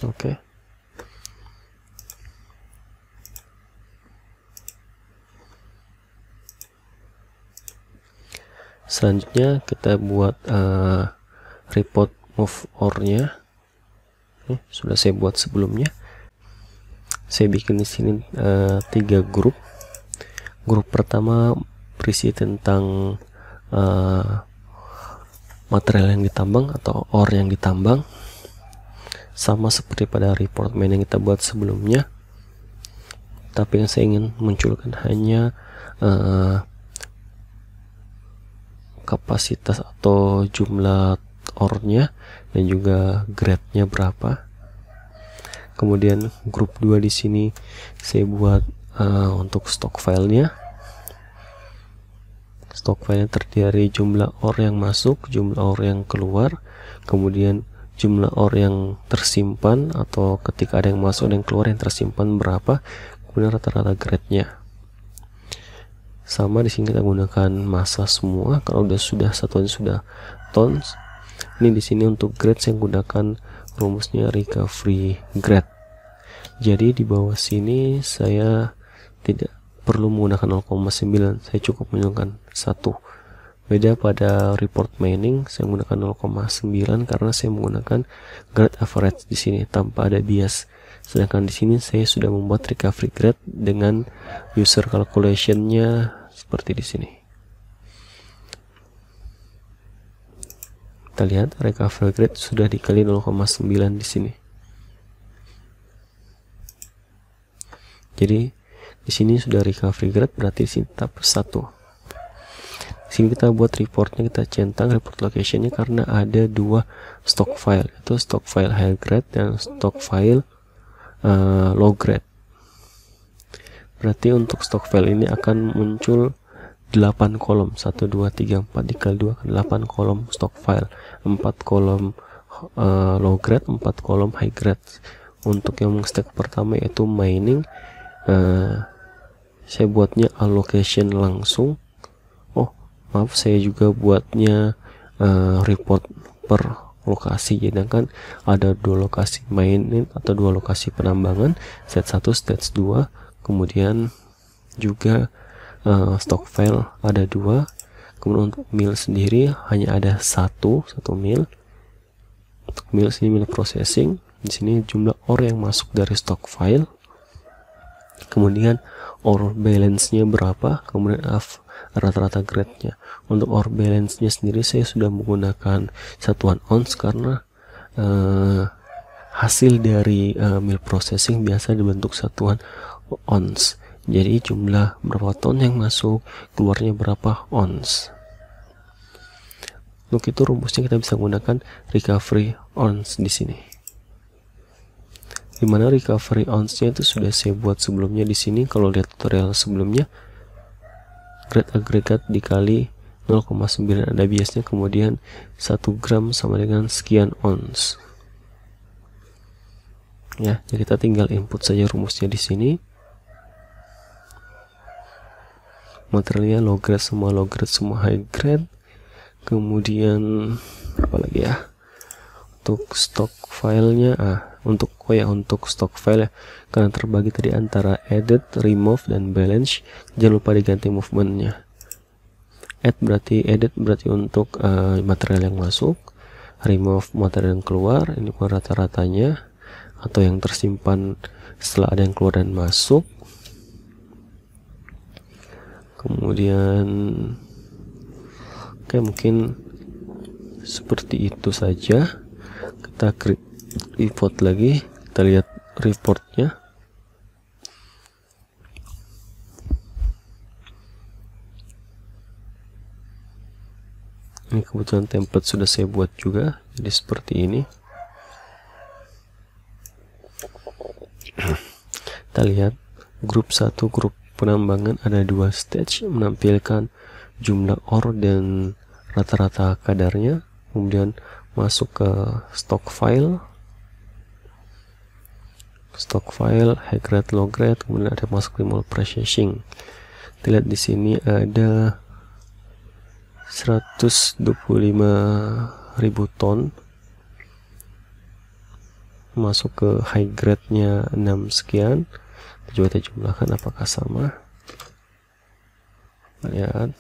Oke. Selanjutnya kita buat report move or-nya. Sudah saya buat sebelumnya. Saya bikin di sini 3 grup. Grup pertama berisi tentang material yang ditambang atau ore yang ditambang, sama seperti pada report main yang kita buat sebelumnya. Tapi yang saya ingin munculkan hanya kapasitas atau jumlah ore-nya dan juga grade-nya berapa. Kemudian grup 2 di sini saya buat untuk stock filenya. Stock filenya terdiri dari jumlah ore yang masuk, jumlah ore yang keluar, kemudian jumlah ore yang tersimpan atau ketika ada yang masuk dan keluar yang tersimpan berapa, kemudian rata-rata grade-nya. Sama di sini kita gunakan massa semua. Kalau sudah satuan sudah tons. Ini di sini untuk grade saya gunakan rumusnya recovery grade. Jadi di bawah sini saya tidak perlu menggunakan 0,9, saya cukup menggunakan 1. Beda pada report mining, saya menggunakan 0,9 karena saya menggunakan grade average di sini tanpa ada bias. Sedangkan di sini saya sudah membuat recovery grade dengan user calculation-nya seperti di sini. Kita lihat recovery grade sudah dikali 0,9 di sini. Jadi di sini sudah recovery grade, berarti di sini tetap 1. Di sini kita buat reportnya, kita centang report locationnya karena ada 2 stock file, itu stock file high grade dan stock file low grade. Berarti untuk stock file ini akan muncul 8 kolom, 1, 2, 3, 4 dikali 2 kan 8 kolom stock file, 4 kolom low grade, 4 kolom high grade. Untuk yang step pertama yaitu mining, saya buatnya allocation langsung. Oh maaf, saya juga buatnya report per lokasi. Jadi kan ada 2 lokasi mining atau 2 lokasi penambangan, stage 1, stage 2, kemudian juga stock file ada 2. Kemudian untuk mill sendiri hanya ada satu mill. Untuk mill sini mill processing. Di sini jumlah ore yang masuk dari stock file. Kemudian ore balance-nya berapa, kemudian rata-rata grade-nya. Untuk ore balance-nya sendiri saya sudah menggunakan satuan ounce karena hasil dari mill processing biasa dibentuk satuan ounce. Jadi jumlah berapa ton yang masuk, keluarnya berapa ounce. Untuk itu rumusnya kita bisa gunakan recovery ounce di sini. Dimana recovery ounce-nya itu sudah saya buat sebelumnya di sini. Kalau lihat tutorial sebelumnya, grade agregat dikali 0,9 ada biasnya, kemudian 1 gram sama dengan sekian ounce. Ya, jadi kita tinggal input saja rumusnya di sini. Materialnya low grade semua high grade. Kemudian apa lagi ya? Untuk stock filenya, untuk stock file ya, karena terbagi tadi antara edit, remove, dan balance, jangan lupa diganti movementnya. Edit berarti untuk material yang masuk, remove material yang keluar, ini pun rata-ratanya atau yang tersimpan setelah ada yang keluar dan masuk. Kemudian oke, mungkin seperti itu saja. Kita report lagi, kita lihat reportnya. Ini kebetulan template sudah saya buat juga, jadi seperti ini. Kita lihat grup 1, grup penambangan ada 2 stage menampilkan jumlah ore dan rata-rata kadarnya. Kemudian masuk ke stock file, high grade, low grade, kemudian ada masuk ke mill processing. Kita lihat di sini ada 125.000 ton masuk ke high grade nya 6 sekian. Coba kita jumlahkan apakah sama. Lihat,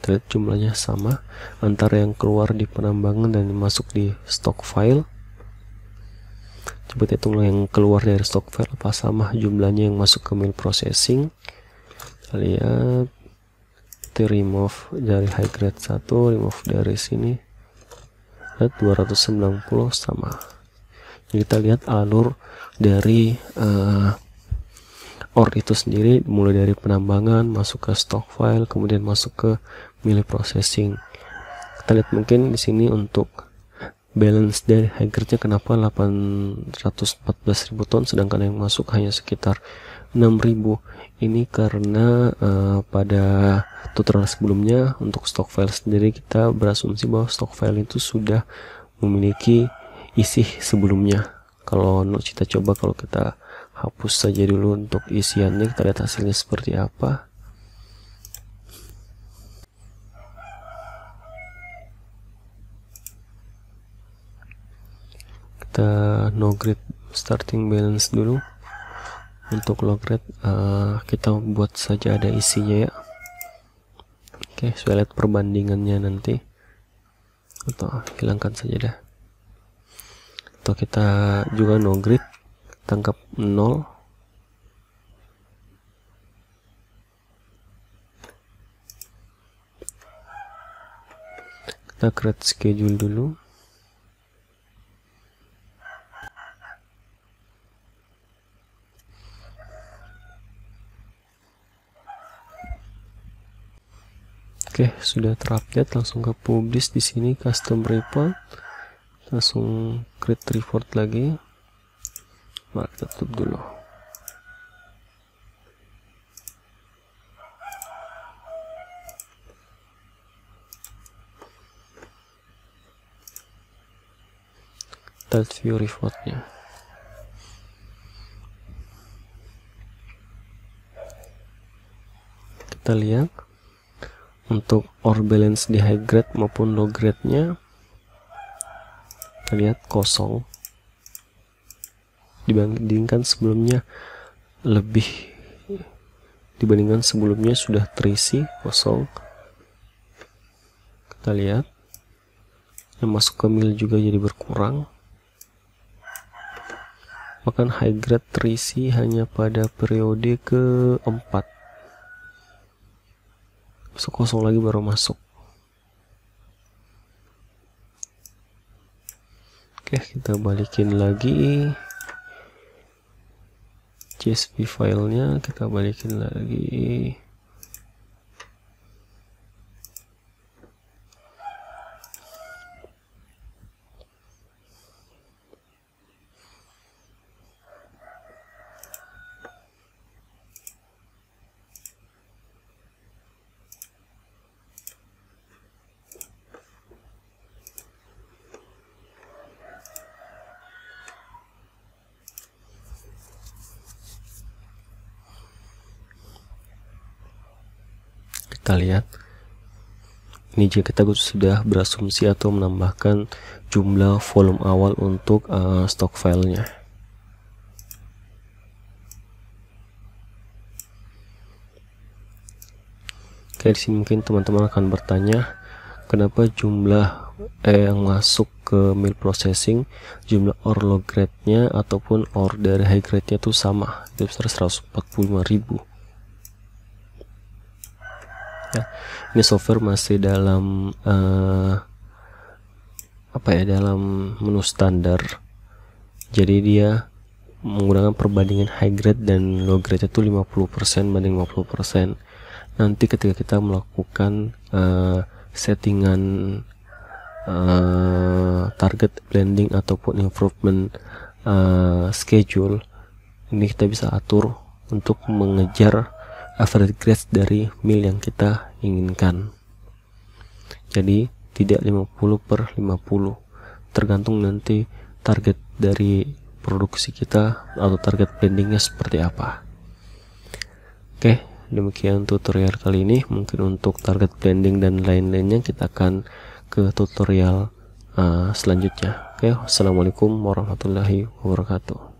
terlihat jumlahnya sama antara yang keluar di penambangan dan masuk di stock file. Coba hitung yang keluar dari stock file apa sama jumlahnya yang masuk ke mill processing. Kita lihat, kita remove dari high grade 1, remove dari sini, lihat 290 sama. Jadi kita lihat alur dari ore itu sendiri, mulai dari penambangan masuk ke stock file, kemudian masuk ke mill processing. Kita lihat mungkin di sini untuk balance dari high grade-nya kenapa 814.000 ton sedangkan yang masuk hanya sekitar 6.000. Ini karena pada tutorial sebelumnya untuk stock file sendiri kita berasumsi bahwa stock file itu sudah memiliki isi sebelumnya. Kalau kita coba, kalau kita hapus saja dulu untuk isiannya, kita lihat hasilnya seperti apa. Kita no grade starting balance dulu. Untuk low grade kita buat saja ada isinya ya. Oke, saya lihat perbandingannya nanti, atau hilangkan saja dah. Atau kita juga no grade, tangkap 0. Kita create schedule dulu. Oke, sudah terupdate, langsung ke publish di sini, custom report, langsung create report lagi. Mari kita tutup dulu. Kita view reportnya. Kita lihat untuk ore balance di high grade maupun low grade nya, kita lihat kosong dibandingkan sebelumnya, sudah terisi kosong. Kita lihat yang masuk ke mill juga jadi berkurang, bahkan high grade terisi hanya pada periode keempat. Kosong lagi baru masuk. Oke, kita balikin lagi CSV filenya, kita balikin lagi. Kita lihat ini, jika kita sudah berasumsi atau menambahkan jumlah volume awal untuk stock filenya. Oke, di sini mungkin teman-teman akan bertanya kenapa jumlah yang masuk ke mill processing, jumlah ore low grade nya ataupun ore dari high grade nya itu sama, itu 145.000. Ya, ini software masih dalam dalam menu standar, jadi dia menggunakan perbandingan high grade dan low grade itu 50% banding 50%. Nanti ketika kita melakukan settingan target blending ataupun improvement schedule, ini kita bisa atur untuk mengejar average grade dari mill yang kita inginkan. Jadi tidak 50/50, tergantung nanti target dari produksi kita atau target blendingnya seperti apa. Oke, demikian tutorial kali ini. Mungkin untuk target blending dan lain-lainnya kita akan ke tutorial selanjutnya. Oke, assalamualaikum warahmatullahi wabarakatuh.